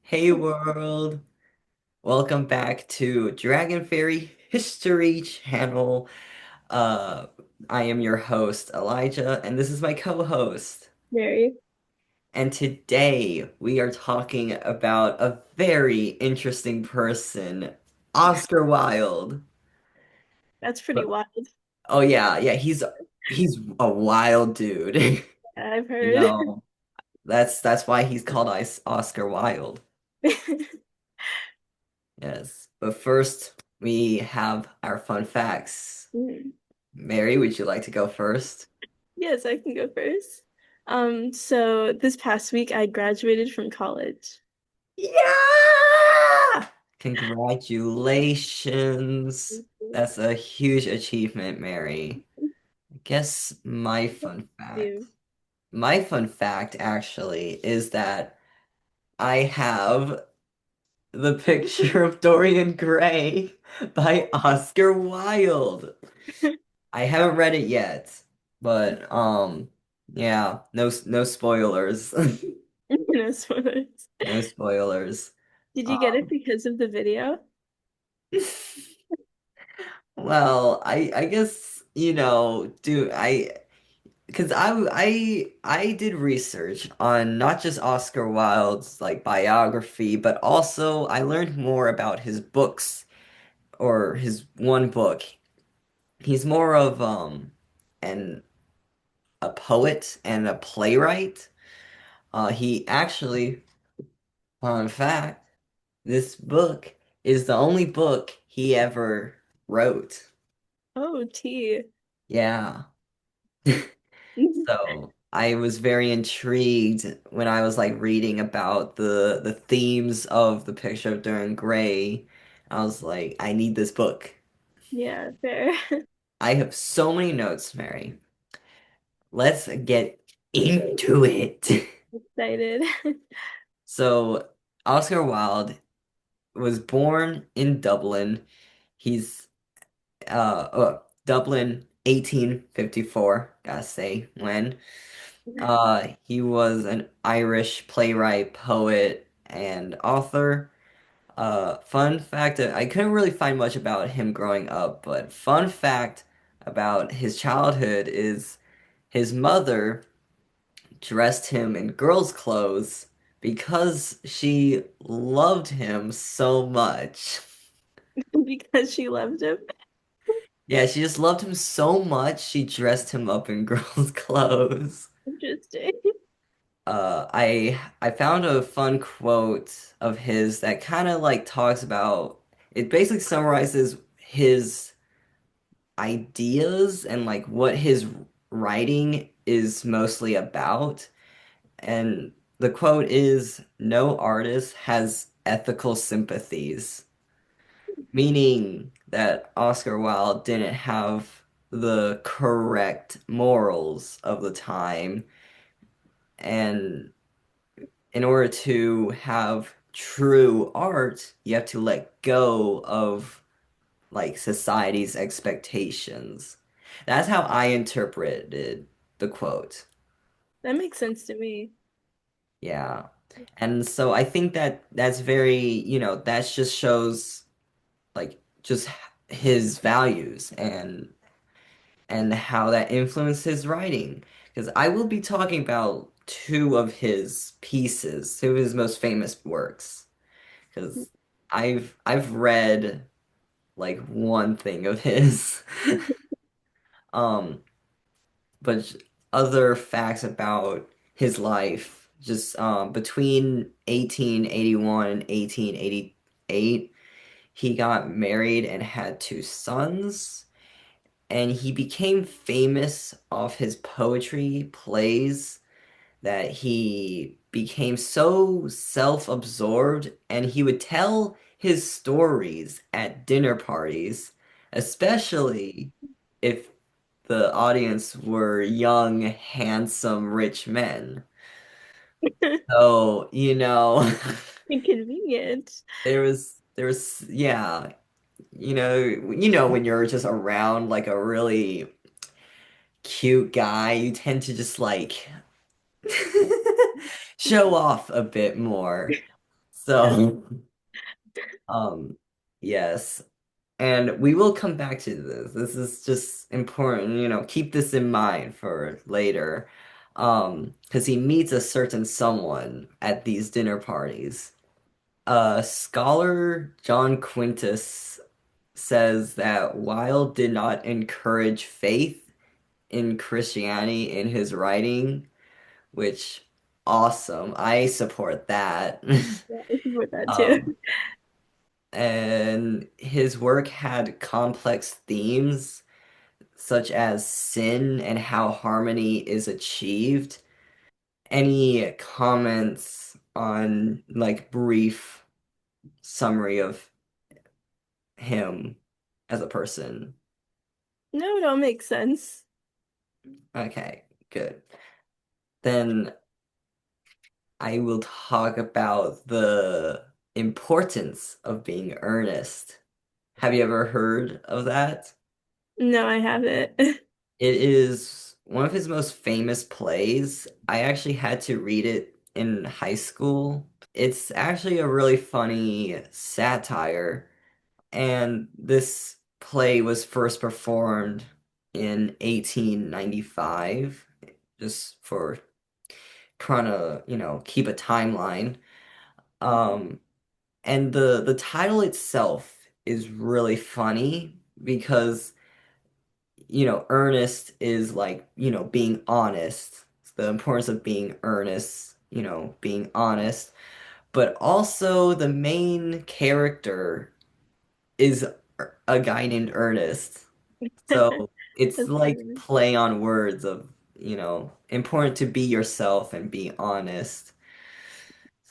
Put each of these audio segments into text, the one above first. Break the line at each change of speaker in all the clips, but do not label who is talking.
Hey world, welcome back to Dragon Fairy History Channel. Uh, I am your host, Elijah, and this is my co-host.
Very.
And today we are talking about a very interesting person, Oscar Wilde.
That's pretty
But-
wild.
Oh yeah, he's a wild dude.
I've
You
heard.
know, that's why he's called Oscar Wilde. Yes. But first, we have our fun facts.
Mm.
Mary, would you like to go first?
Yes, I can go first. So this past week I graduated from college.
Yeah! Congratulations. That's a huge achievement, Mary. I guess my
Thank
fun fact.
you.
My fun fact actually is that I have the Picture of Dorian Gray by Oscar Wilde. I haven't read it yet, but yeah, no spoilers.
No spoilers.
No spoilers.
Did you get it
Um,
because of the video?
well, I guess do I because I did research on not just Oscar Wilde's like biography, but also I learned more about his books or his one book. He's more of an a poet and a playwright. He actually, fun fact, this book is the only book he ever wrote.
Oh, tea.
Yeah. So I was very intrigued when I was like reading about the themes of the Picture of Dorian Gray. I was like, I need this book.
Yeah, fair.
I have so many notes, Mary. Let's get into it.
Excited.
So, Oscar Wilde was born in Dublin. He's Dublin 1854, gotta say when. He was an Irish playwright, poet, and author. Fun fact, I couldn't really find much about him growing up, but fun fact about his childhood is his mother dressed him in girls' clothes because she loved him so much.
Because she loved him.
Yeah, she just loved him so much, she dressed him up in girls' clothes.
Interesting.
I found a fun quote of his that kind of like talks about it basically summarizes his ideas and like what his writing is mostly about. And the quote is, "No artist has ethical sympathies," meaning that Oscar Wilde didn't have the correct morals of the time. And in order to have true art, you have to let go of like society's expectations. That's how I interpreted the quote.
That makes sense to me.
Yeah. And so I think that that's very, that just shows like just his values and how that influenced his writing. Because I will be talking about two of his pieces, two of his most famous works. Because I've read like one thing of his. Um, but other facts about his life, just between 1881 and 1888, he got married and had two sons. And he became famous off his poetry plays that he became so self-absorbed and he would tell his stories at dinner parties, especially if the audience were young, handsome, rich men. So,
Inconvenient.
yeah, when you're just around like a really cute guy, you tend to just like show off a bit more. So, um, yes. And we will come back to this. This is just important, keep this in mind for later. Because he meets a certain someone at these dinner parties. Scholar John Quintus says that Wilde did not encourage faith in Christianity in his writing, which awesome. I support that.
Yeah, I support that
Um,
too.
and his work had complex themes such as sin and how harmony is achieved. Any comments on like brief summary of him as a person?
No, it all makes sense.
Okay, good. Then I will talk about the importance of being earnest. Have you ever heard of that?
No, I haven't.
It is one of his most famous plays. I actually had to read it in high school. It's actually a really funny satire, and this play was first performed in 1895, just for trying to, keep a timeline. Um, and the title itself is really funny because earnest is like, being honest. It's the importance of being earnest, being honest. But also the main character is a guy named Ernest. So it's
That's
like
funny.
play on words of, important to be yourself and be honest.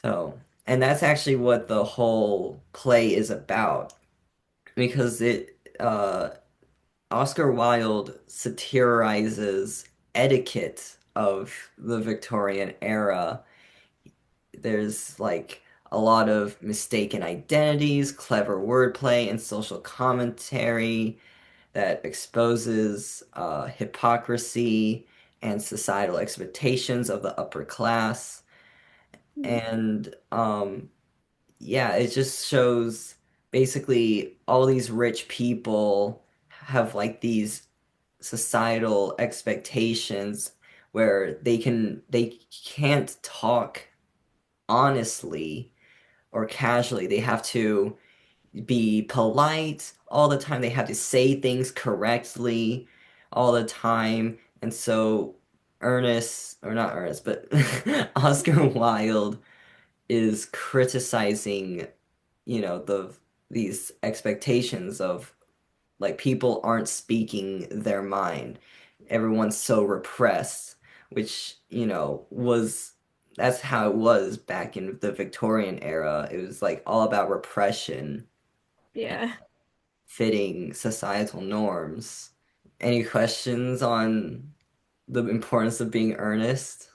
So, and that's actually what the whole play is about because Oscar Wilde satirizes etiquette of the Victorian era. There's like a lot of mistaken identities, clever wordplay, and social commentary that exposes hypocrisy and societal expectations of the upper class. And yeah, it just shows basically all these rich people have like these societal expectations where they can't talk honestly or casually. They have to be polite all the time. They have to say things correctly all the time. And so Ernest, or not Ernest, but Oscar Wilde is criticizing, these expectations of like people aren't speaking their mind. Everyone's so repressed, which, was that's how it was back in the Victorian era. It was like all about repression and
Yeah.
fitting societal norms. Any questions on the importance of being earnest?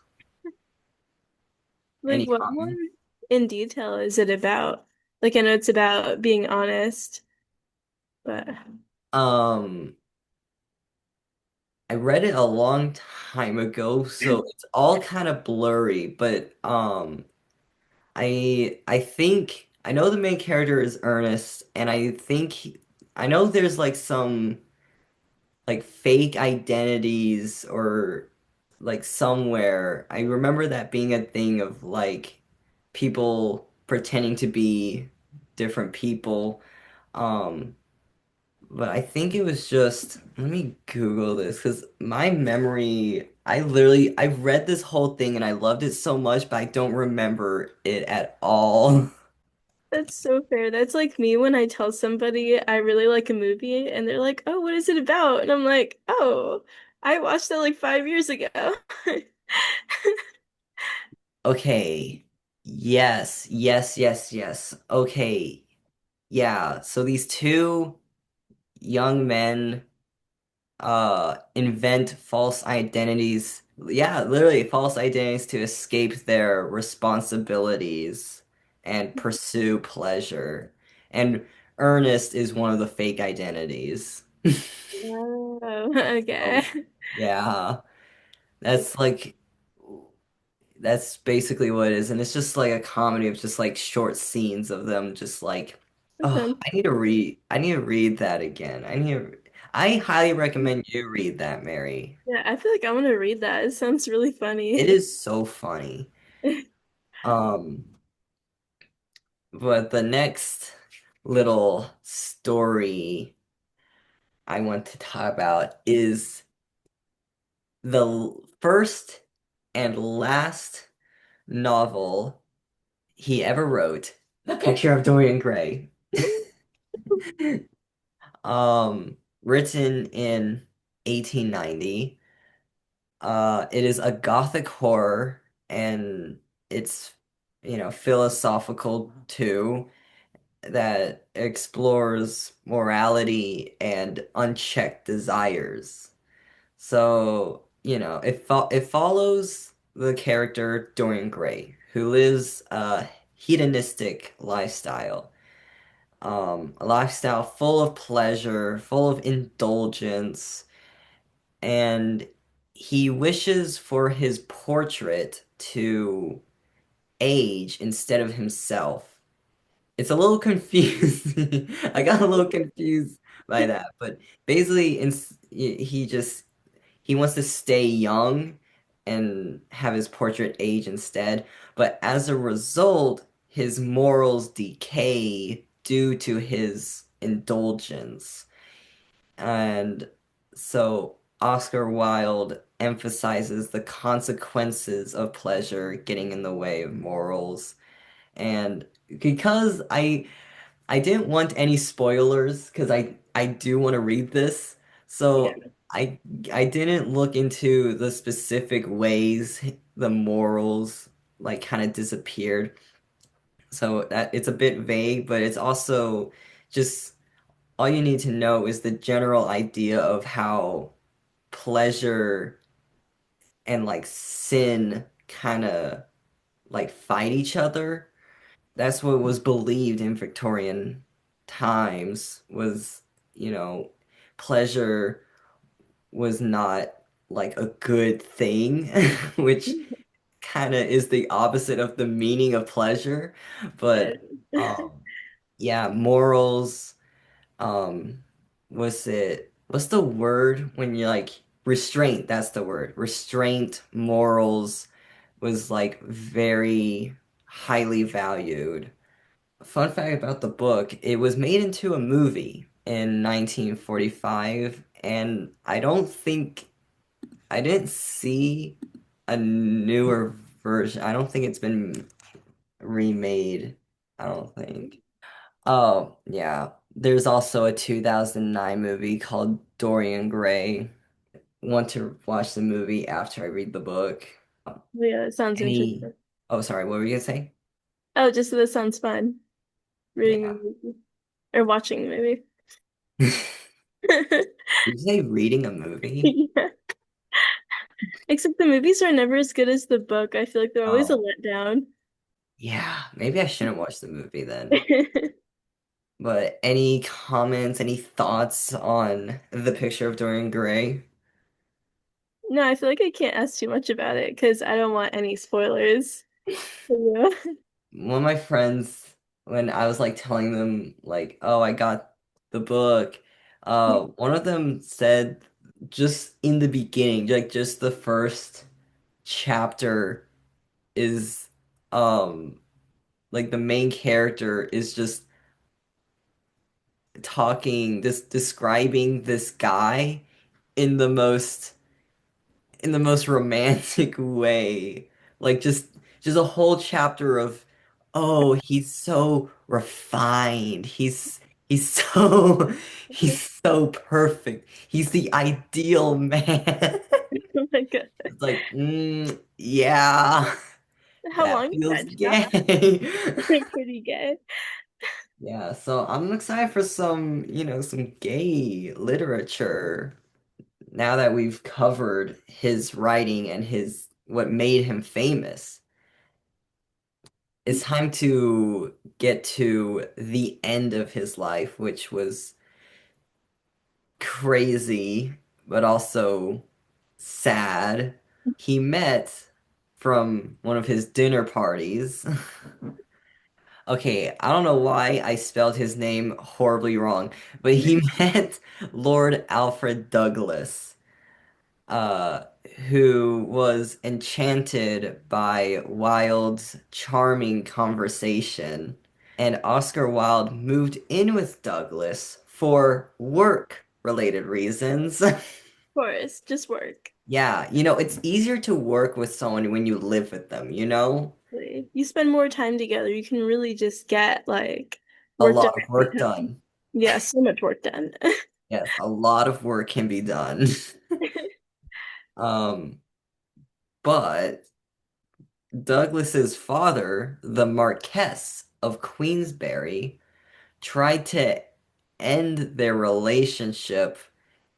Like,
Any
what more
comments?
in detail is it about? Like, I know it's about being honest, but
Um, I read it a long time ago, so it's all kind of blurry, but I think I know the main character is Ernest, and I know there's like some like fake identities or like somewhere. I remember that being a thing of like people pretending to be different people. Um, but I think it was just, let me Google this because my memory, I read this whole thing and I loved it so much, but I don't remember it at all.
that's so fair. That's like me when I tell somebody I really like a movie and they're like, "Oh, what is it about?" And I'm like, "Oh, I watched that like 5 years ago."
Okay. Yes, yes, yes, yes. Okay. Yeah. So these two young men invent false identities. Yeah, literally false identities to escape their responsibilities and pursue pleasure. And Ernest is one of the fake identities.
Oh, okay.
Oh, yeah. That's like That's basically what it is, and it's just like a comedy of just like short scenes of them just like,
That
oh,
sounds
I need to read that again. I highly recommend you read that, Mary.
yeah, I feel like I want to read that. It sounds really
It
funny.
is so funny. Um, but the next little story I want to talk about is first and last novel he ever wrote, The Picture of Dorian Gray. Written in 1890. It is a gothic horror and it's, philosophical too, that explores morality and unchecked desires. So, it follows the character Dorian Gray, who lives a hedonistic lifestyle. A lifestyle full of pleasure, full of indulgence, and he wishes for his portrait to age instead of himself. It's a little confusing. I got a little confused by that, but basically, he wants to stay young and have his portrait age instead. But as a result, his morals decay due to his indulgence. And so Oscar Wilde emphasizes the consequences of pleasure getting in the way of morals. And because I didn't want any spoilers because I do want to read this.
Yeah.
So I didn't look into the specific ways the morals like kind of disappeared. So that it's a bit vague, but it's also just all you need to know is the general idea of how pleasure and like sin kind of like fight each other. That's what was believed in Victorian times was, you know, pleasure was not like a good thing, which kind of is the opposite of the meaning of pleasure.
Yeah.
But yeah, morals, um, what's the word when you're like restraint, that's the word. Restraint, morals was like very highly valued. Fun fact about the book, it was made into a movie in 1945, and I didn't see a newer version. I don't think it's been remade. I don't think. Oh, yeah. There's also a 2009 movie called Dorian Gray. Want to watch the movie after I read the book.
Yeah, it sounds
Any,
interesting.
oh, sorry, what were you gonna say?
Oh, just that sounds fun. Reading the
Yeah.
movie or watching the movie.
Did you say reading a movie?
Yeah. Except the movies are never as good as the book. I feel like they're always a
Oh.
letdown.
Yeah, maybe I shouldn't watch the movie then. But any comments, any thoughts on the picture of Dorian Gray?
No, I feel like I can't ask too much about it because I don't want any spoilers. Yeah.
One of my friends, when I was like telling them like, oh, I got the book, one of them said just in the beginning, like just the first chapter is like the main character is just describing this guy in the most romantic way. Like just a whole chapter of, oh, he's so refined. He's so he's so perfect. He's the ideal man.
Oh my God.
It's like, yeah,
How
that
long is
feels
that chapter?
gay.
Pretty good.
Yeah, so I'm excited for some, some gay literature. Now that we've covered his writing and his what made him famous, it's time to get to the end of his life, which was crazy, but also sad. He met from one of his dinner parties. Okay, I don't know why I spelled his name horribly wrong, but he met Lord Alfred Douglas, uh, who was enchanted by Wilde's charming conversation. And Oscar Wilde moved in with Douglas for work-related reasons.
course, just work.
Yeah, it's easier to work with someone when you live with them, you know?
Like, you spend more time together, you can really just get like
A
work done
lot of
every
work
time.
done.
Yeah, so much work done.
Yes, a lot of work can be done. Um, but Douglas's father, the Marquess of Queensberry, tried to end their relationship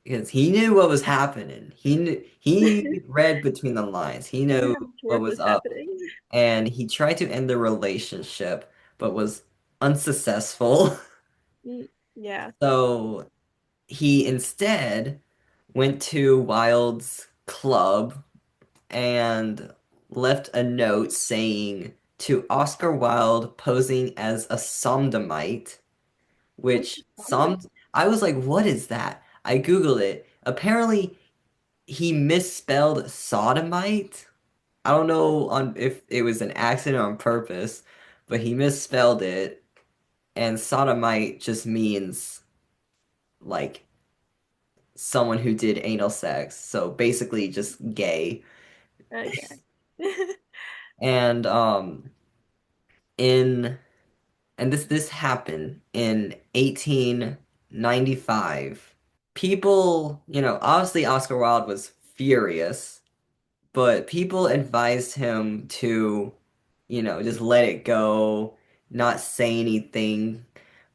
because he knew what was happening. He read between the lines. He
You know
knew
how much
what
work
was
was
up,
happening.
and he tried to end the relationship, but was unsuccessful.
Yeah.
So he instead went to Wilde's club and left a note saying to Oscar Wilde posing as a sodomite,
What's
which
wrong with
I was like, what is that? I Googled it. Apparently, he misspelled sodomite. I don't know on if it was an accident or on purpose, but he misspelled it, and sodomite just means like someone who did anal sex. So basically just gay.
okay.
And in and this happened in 1895. People, obviously Oscar Wilde was furious, but people advised him to, just let it go, not say anything.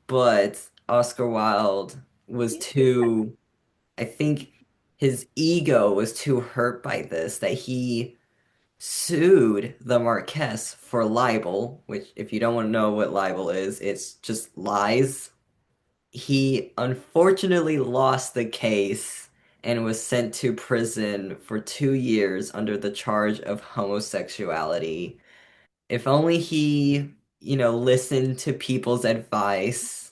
But Oscar Wilde was too, I think his ego was too hurt by this that he sued the Marquess for libel, which, if you don't want to know what libel is, it's just lies. He unfortunately lost the case and was sent to prison for 2 years under the charge of homosexuality. If only he, listened to people's advice,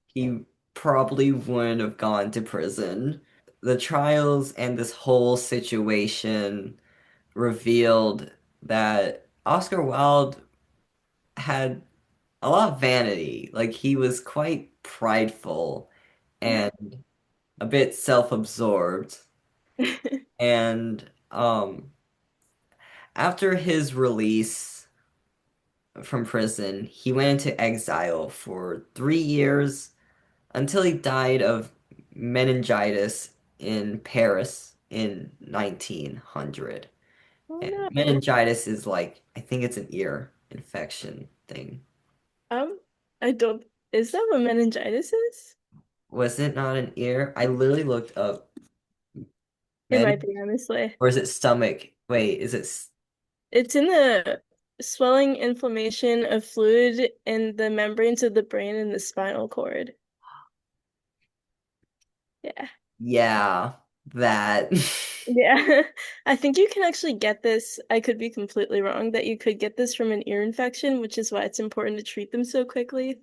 he probably wouldn't have gone to prison. The trials and this whole situation revealed that Oscar Wilde had a lot of vanity. Like he was quite prideful
Yeah.
and a bit self-absorbed. And after his release from prison, he went into exile for 3 years until he died of meningitis in Paris in 1900.
Oh
And
no.
meningitis is like, I think it's an ear infection thing.
Um, I don't. Is that what meningitis is?
Was it not an ear? I literally looked up
It
men,
might be, honestly.
or is it stomach? Wait,
It's in the swelling inflammation of fluid in the membranes of the brain and the spinal cord. Yeah.
yeah, that.
Yeah. I think you can actually get this. I could be completely wrong that you could get this from an ear infection, which is why it's important to treat them so quickly.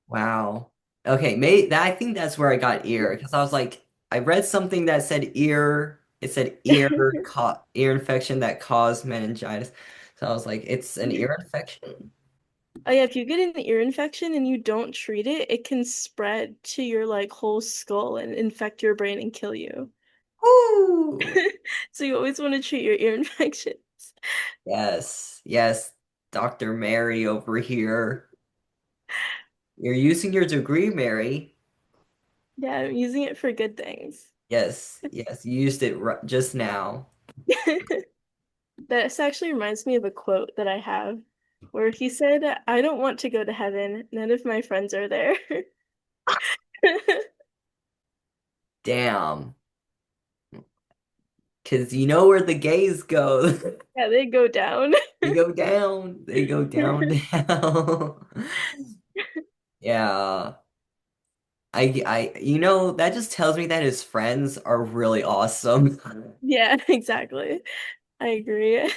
Wow. Okay, maybe that I think that's where I got ear because I was like, I read something that said ear. It said ear infection that caused meningitis. So I was like, it's an ear infection.
Oh yeah, if you get an ear infection and you don't treat it, it can spread to your like whole skull and infect your brain and kill you.
Woo!
So you always want to treat your ear infections.
Yes, yes, Dr. Mary over here. You're using your degree, Mary.
Yeah, I'm using it for good things.
Yes, yes, you used it just now.
This actually reminds me of a quote that I have where he said, I don't want to go to heaven. None of my friends are there.
Damn. Because you know where the gays go.
Yeah, they go down.
They go down. They go down, down. Yeah. That just tells me that his friends are really awesome.
Yeah, exactly. I agree.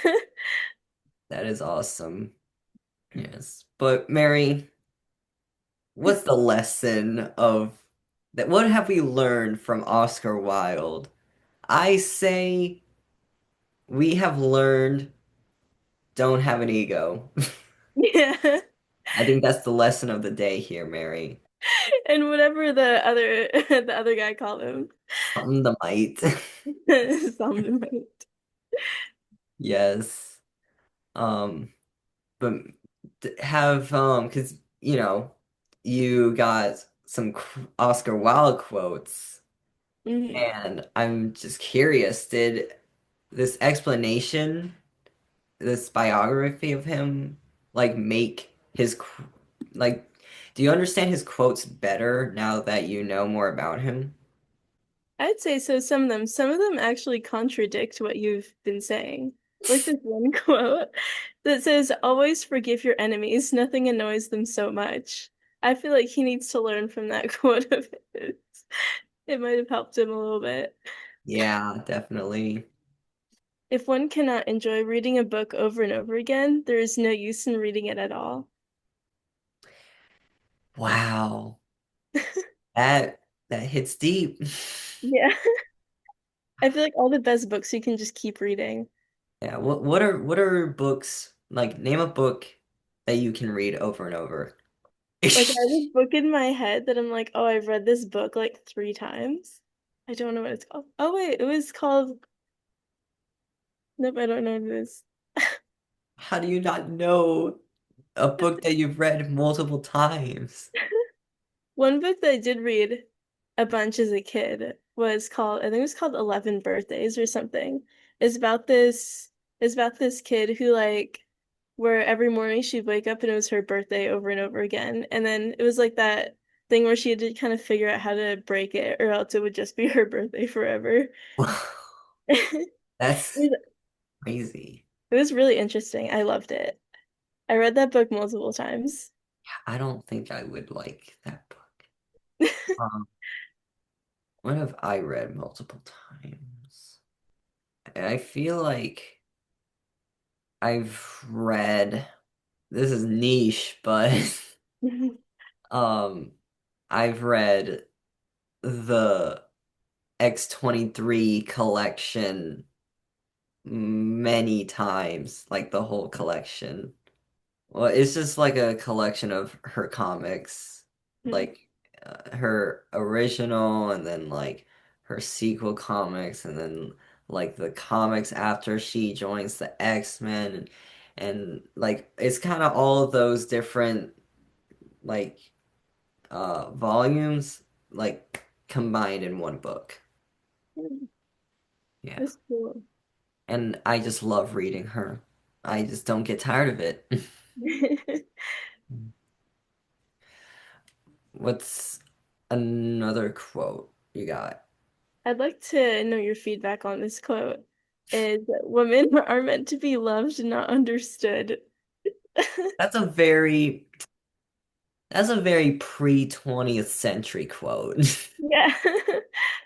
That is awesome. Yes. But Mary, what's the lesson of that? What have we learned from Oscar Wilde? I say we have learned don't have an ego.
Yeah.
I think that's the lesson of the day here, Mary.
And whatever the other the other guy called him.
Something the might.
Something right.
Yes. Um, but have because you got some Oscar Wilde quotes,
Hmm.
and I'm just curious, did this explanation, this biography of him, like make his like, do you understand his quotes better now that you know more about him?
I'd say so, some of them. Some of them actually contradict what you've been saying. Like this one quote that says, "Always forgive your enemies. Nothing annoys them so much." I feel like he needs to learn from that quote of his. It might have helped him a little bit.
Yeah, definitely.
If one cannot enjoy reading a book over and over again, there is no use in reading it at all.
Wow. That that hits deep.
Yeah. I feel like all the best books you can just keep reading.
Yeah, what are books like name a book that you can read over and over.
Like I have a book in my head that I'm like, oh, I've read this book like 3 times. I don't know what it's called. Oh wait, it was called. Nope, I don't know what it is.
How do you not know a book that you've read multiple times?
One book that I did read a bunch as a kid was called, I think it was called 11 Birthdays or something. It's about this, it's about this kid who like, where every morning she'd wake up and it was her birthday over and over again. And then it was like that thing where she had to kind of figure out how to break it or else it would just be her birthday forever.
That's
It
crazy.
was really interesting. I loved it. I read that book multiple times.
I don't think I would like that book. Um, what have I read multiple times? I feel like I've read, this is niche, but um I've read the X-23 collection many times, like the whole collection. Well, it's just like a collection of her comics, like her original and then like her sequel comics and then like the comics after she joins the X-Men and like it's kind of all of those different like volumes like combined in one book. Yeah.
That's cool.
And I just love reading her. I just don't get tired of it. What's another quote you got?
I'd like to know your feedback on this quote. Is women are meant to be loved, not understood.
That's a very that's a very pre-20th century quote.
Yeah.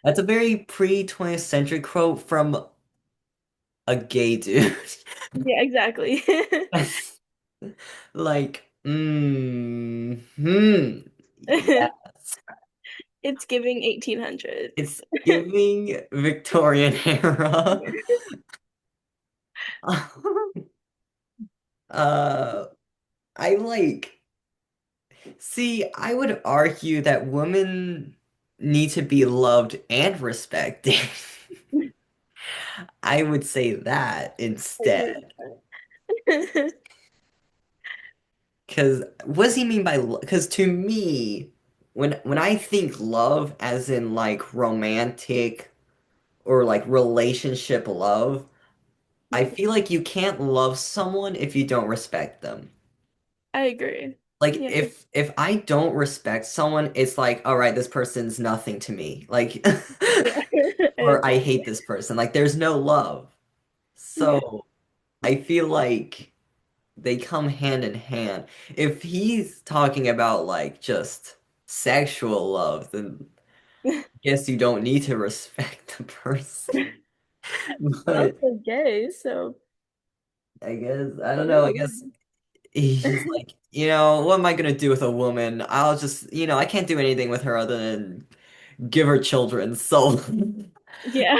That's a very pre-20th century quote from a gay dude.
Yeah, exactly.
Like, yes.
It's giving 1800s.
It's giving Victorian era. Uh, I like. See, I would argue that women need to be loved and respected. I would say that
I agree
instead.
with that.
Because what does he mean by love? Because to me, when I think love as in like romantic or like relationship love, I feel like you can't love someone if you don't respect them.
I agree.
Like
Yeah.
if I don't respect someone, it's like, all right, this person's nothing to me. Like
Yeah. I
or I
agree.
hate this person. Like there's no love.
Yeah.
So I feel like they come hand in hand. If he's talking about like just sexual love, then I guess you don't need to respect the person. But
Also gay, so
I guess I don't know. I guess
really.
he's like, what am I gonna do with a woman? I'll just, I can't do anything with her other than give her children. So
Yeah.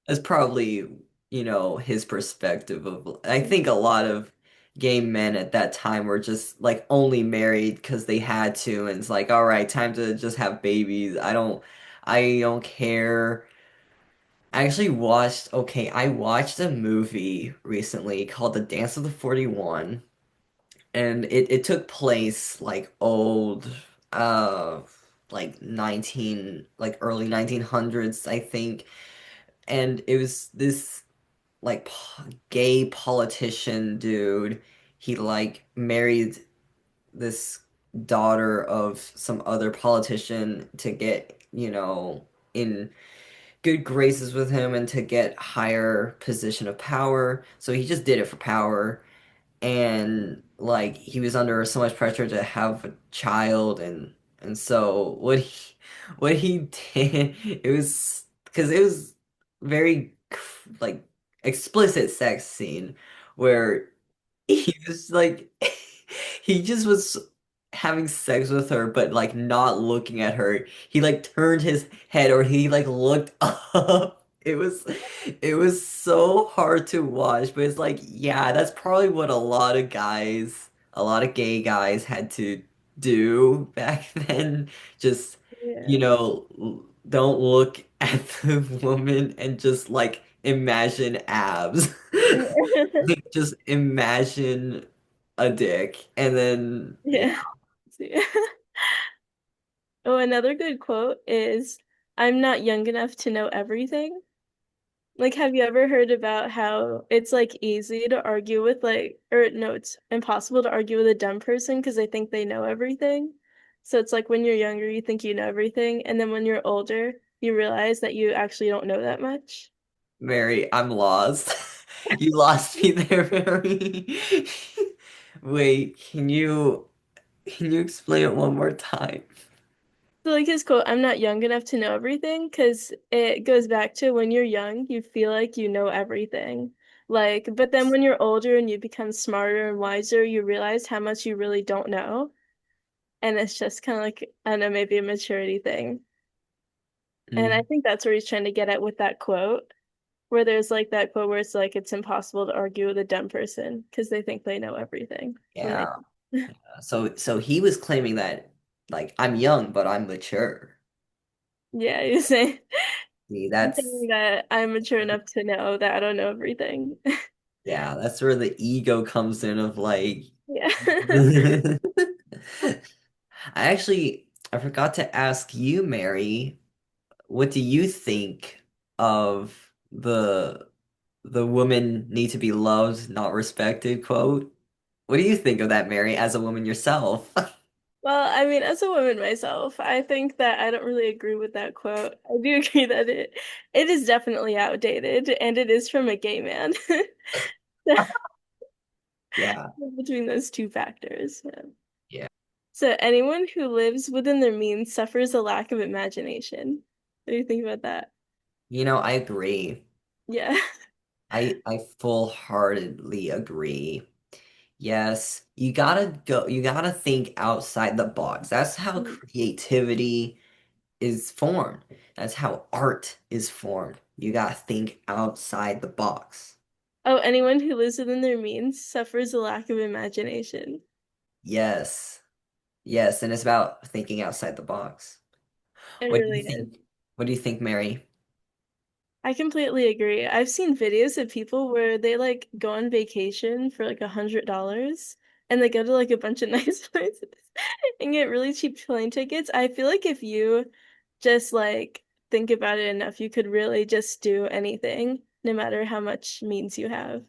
that's probably, his perspective of, I think a lot of gay men at that time were just like only married because they had to, and it's like, all right, time to just have babies. I don't care. I watched a movie recently called The Dance of the 41, and it took place like uh, early 1900s, I think. And it was this like gay politician dude. He like married this daughter of some other politician to get, in good graces with him and to get higher position of power. So he just did it for power. And like he was under so much pressure to have a child, and so what he did, it was because it was very like explicit sex scene where he was like he just was having sex with her but like not looking at her. He like turned his head or he like looked up. It was so hard to watch, but it's like, yeah, that's probably what a lot of gay guys had to do back then. Just,
Yeah.
don't look at the woman and just like imagine abs. Like, just imagine a dick, and then yeah.
Yeah. See. Oh, another good quote is, I'm not young enough to know everything. Like, have you ever heard about how it's like easy to argue with or no, it's impossible to argue with a dumb person because they think they know everything. So it's like when you're younger, you think you know everything, and then when you're older, you realize that you actually don't know that much.
Mary, I'm lost. You lost me there, Mary. Wait, can you explain it one more time?
So like his quote, I'm not young enough to know everything, because it goes back to when you're young, you feel like you know everything. Like, but then when you're older and you become smarter and wiser, you realize how much you really don't know. And it's just kind of like, I don't know, maybe a maturity thing. And I
Mm,
think that's where he's trying to get at with that quote, where there's like that quote where it's like it's impossible to argue with a dumb person because they think they know everything when they
yeah. So he was claiming that like I'm young, but I'm mature.
yeah, you're saying
See,
you're saying that I'm mature enough to know that I don't know everything.
yeah, that's where the ego comes in of like
Yeah.
I forgot to ask you, Mary, what do you think of the women need to be loved, not respected quote? What do you think of that, Mary, as a woman yourself?
Well, I mean, as a woman myself, I think that I don't really agree with that quote. I do agree that it is definitely outdated and it is from a gay man.
Yeah.
Between those two factors. Yeah.
Yeah.
So anyone who lives within their means suffers a lack of imagination. What do you think about that?
I agree.
Yeah.
I full-heartedly agree. Yes, you gotta think outside the box. That's how creativity is formed. That's how art is formed. You gotta think outside the box.
Oh, anyone who lives within their means suffers a lack of imagination.
Yes. Yes, and it's about thinking outside the box.
It
What do you
really is.
think? What do you think, Mary?
I completely agree. I've seen videos of people where they like go on vacation for like $100 and they go to like a bunch of nice places and get really cheap plane tickets. I feel like if you just like think about it enough, you could really just do anything, no matter how much means you have.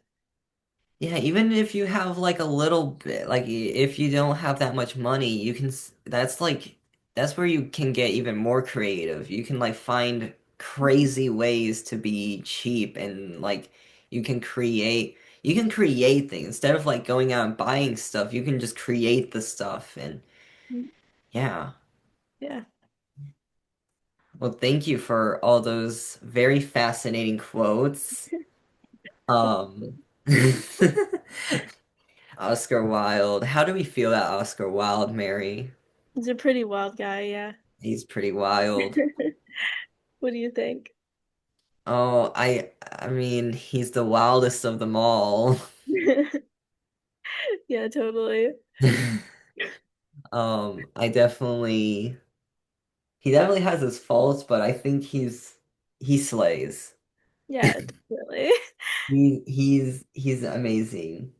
Yeah, even if you have like a little bit, like if you don't have that much money, that's where you can get even more creative. You can like find crazy ways to be cheap and like you can create things instead of like going out and buying stuff. You can just create the stuff and yeah.
Yeah.
Well, thank you for all those very fascinating quotes. Um, Oscar Wilde. How do we feel about Oscar Wilde, Mary?
He's a pretty wild guy, yeah.
He's pretty wild.
What do you think?
Oh, I mean, he's the wildest of them all.
Yeah, totally.
I definitely he definitely has his faults, but I think he slays.
Yeah, definitely.
He's amazing.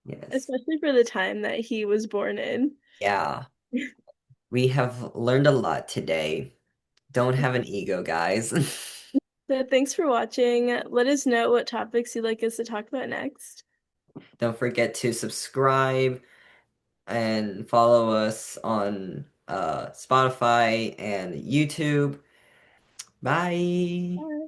Yes.
Especially for the time that he was born in.
Yeah. We have learned a lot today. Don't have an ego, guys.
So thanks for watching. Let us know what topics you'd like us to talk about next.
Don't forget to subscribe and follow us on Spotify and YouTube. Bye.
Bye.